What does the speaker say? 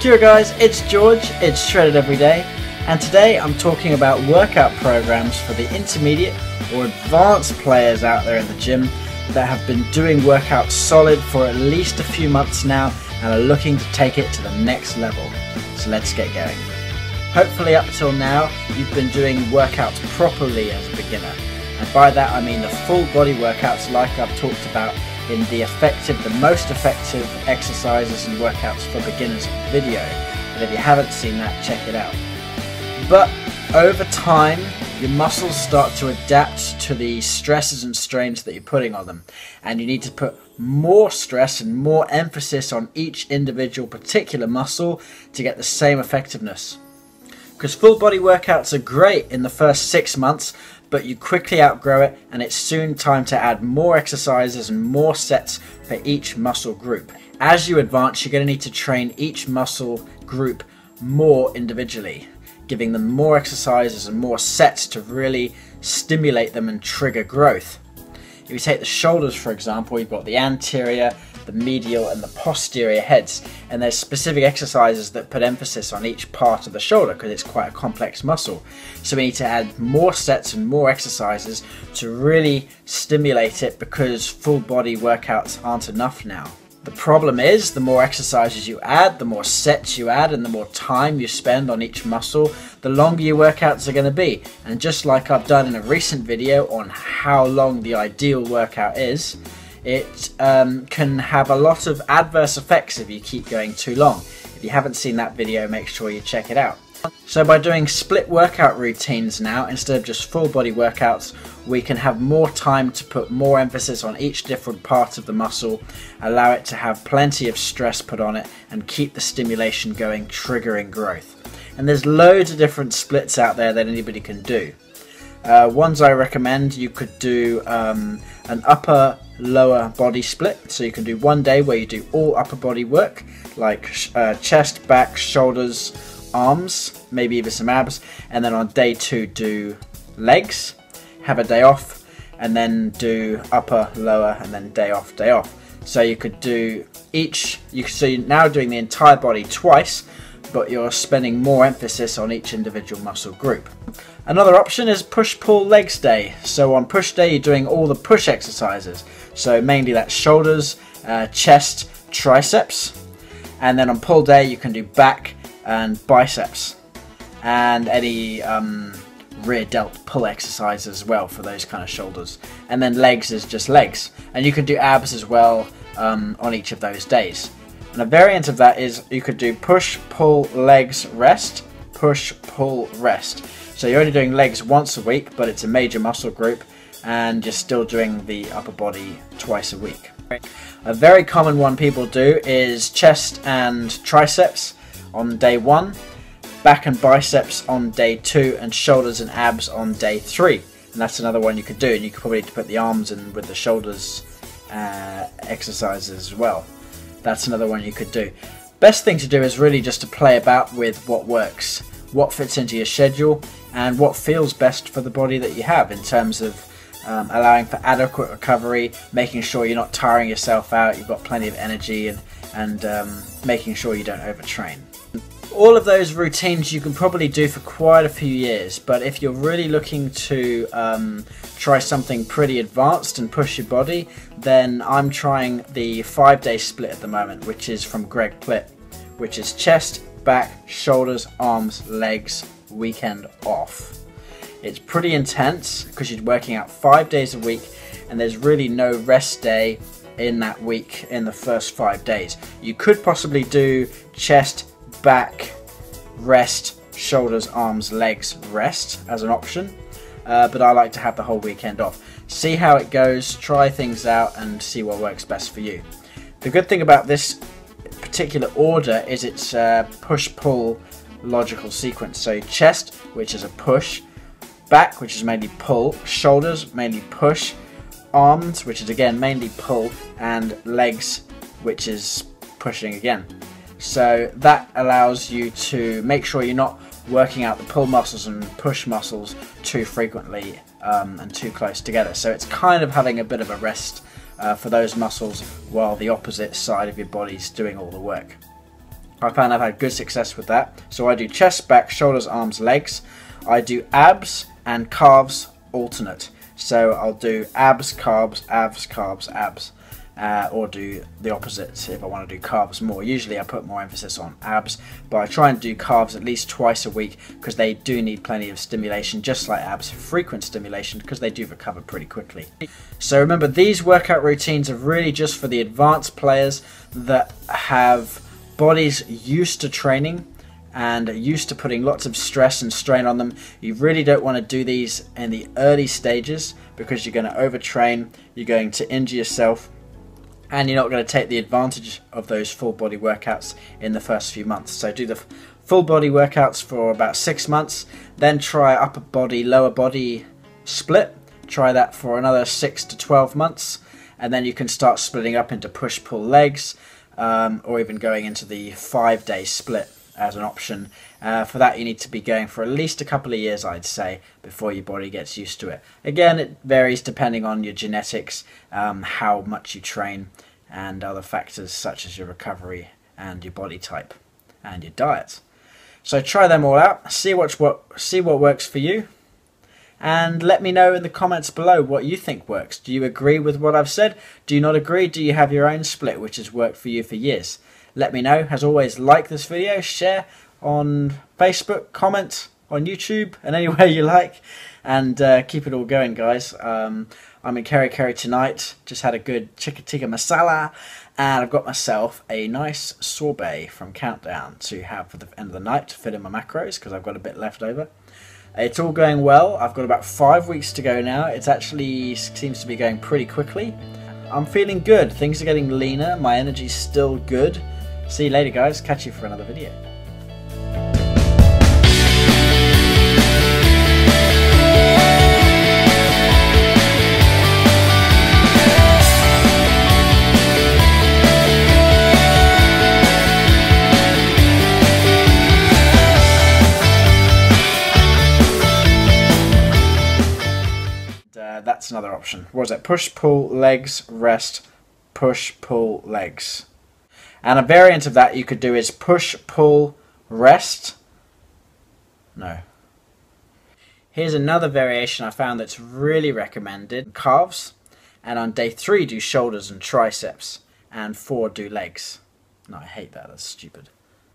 Kia guys, it's George, it's Shredded Every Day, and today I'm talking about workout programs for the intermediate or advanced players out there in the gym that have been doing workouts solid for at least a few months now and are looking to take it to the next level. So let's get going. Hopefully up till now you've been doing workouts properly as a beginner, and by that I mean the full body workouts like I've talked about in the most effective exercises and workouts for beginners video. And if you haven't seen that, check it out. But over time your muscles start to adapt to the stresses and strains that you're putting on them, and you need to put more stress and more emphasis on each individual particular muscle to get the same effectiveness. Because full body workouts are great in the first 6 months, but you quickly outgrow it and it's soon time to add more exercises and more sets for each muscle group. As you advance, you're going to need to train each muscle group more individually, giving them more exercises and more sets to really stimulate them and trigger growth. If you take the shoulders for example, you've got the anterior, the medial and the posterior heads, and there's specific exercises that put emphasis on each part of the shoulder because it's quite a complex muscle. So we need to add more sets and more exercises to really stimulate it, because full body workouts aren't enough now. The problem is, the more exercises you add, the more sets you add, and the more time you spend on each muscle, the longer your workouts are going to be. And just like I've done in a recent video on how long the ideal workout is, it can have a lot of adverse effects if you keep going too long. If you haven't seen that video, make sure you check it out. So by doing split workout routines now, instead of just full body workouts, we can have more time to put more emphasis on each different part of the muscle, allow it to have plenty of stress put on it, and keep the stimulation going, triggering growth. And there's loads of different splits out there that anybody can do. Ones I recommend, you could do an upper lower body split. So you can do one day where you do all upper body work like chest, back, shoulders, arms, maybe even some abs, and then on day 2 do legs, have a day off, and then do upper, lower, and then day off, day off. So you could do so you're now doing the entire body twice, but you're spending more emphasis on each individual muscle group. Another option is push-pull legs day. So on push day you're doing all the push exercises. So mainly that's shoulders, chest, triceps. And then on pull day you can do back and biceps. And any rear delt pull exercise as well for those kind of shoulders. And then legs is just legs. And you can do abs as well on each of those days. And a variant of that is you could do push, pull, legs, rest, push, pull, rest. So you're only doing legs once a week, but it's a major muscle group, and you're still doing the upper body twice a week. A very common one people do is chest and triceps on day 1, back and biceps on day 2, and shoulders and abs on day 3. And that's another one you could do, and you could probably put the arms in with the shoulders exercises as well. That's another one you could do. Best thing to do is really just to play about with what works, what fits into your schedule, and what feels best for the body that you have in terms of allowing for adequate recovery, making sure you're not tiring yourself out, you've got plenty of energy, and making sure you don't overtrain. All of those routines you can probably do for quite a few years, but if you're really looking to try something pretty advanced and push your body, then I'm trying the 5-day split at the moment, which is from Greg Plitt, which is chest, back, shoulders, arms, legs, weekend off. It's pretty intense because you're working out 5 days a week, and there's really no rest day in that week in the first 5 days. You could possibly do chest, back, rest, shoulders, arms, legs, rest as an option, but I like to have the whole weekend off. See how it goes, try things out and see what works best for you. The good thing about this particular order is it's push-pull logical sequence. So chest, which is a push, back, which is mainly pull, shoulders, mainly push, arms, which is again mainly pull, and legs, which is pushing again. So that allows you to make sure you're not working out the pull muscles and push muscles too frequently and too close together. So it's kind of having a bit of a rest for those muscles while the opposite side of your body's doing all the work. I found I've had good success with that. So I do chest, back, shoulders, arms, legs. I do abs and calves alternate. So I'll do abs, calves, abs. Or do the opposite if I want to do calves more. Usually I put more emphasis on abs, but I try and do calves at least twice a week because they do need plenty of stimulation, just like abs, frequent stimulation, because they do recover pretty quickly. So remember, these workout routines are really just for the advanced players that have bodies used to training and used to putting lots of stress and strain on them. You really don't want to do these in the early stages because you're going to overtrain, you're going to injure yourself, and you're not going to take the advantage of those full body workouts in the first few months. So do the full body workouts for about 6 months, then try upper body, lower body split. Try that for another 6 to 12 months, and then you can start splitting up into push-pull legs, or even going into the 5-day split as an option. For that you need to be going for at least a couple of years, I'd say, before your body gets used to it. Again, it varies depending on your genetics, how much you train, and other factors such as your recovery and your body type and your diet. So try them all out, see what works for you, and let me know in the comments below what you think works. Do you agree with what I've said? Do you not agree? Do you have your own split which has worked for you for years? Let me know. As always, like this video, share on Facebook, comment on YouTube, and anywhere you like, and keep it all going, guys. I'm in Kerry tonight, just had a good chicken tikka masala, and I've got myself a nice sorbet from Countdown to have for the end of the night to fit in my macros, because I've got a bit left over. It's all going well. I've got about 5 weeks to go now. It actually seems to be going pretty quickly. I'm feeling good. Things are getting leaner. My energy's still good. See you later, guys. Catch you for another video. That's another option. What was it? Push, pull, legs, rest, push, pull, legs. And a variant of that you could do is push, pull, rest. No. Here's another variation I found that's really recommended. Calves. And on day 3 do shoulders and triceps. And 4 do legs. No, I hate that. That's stupid.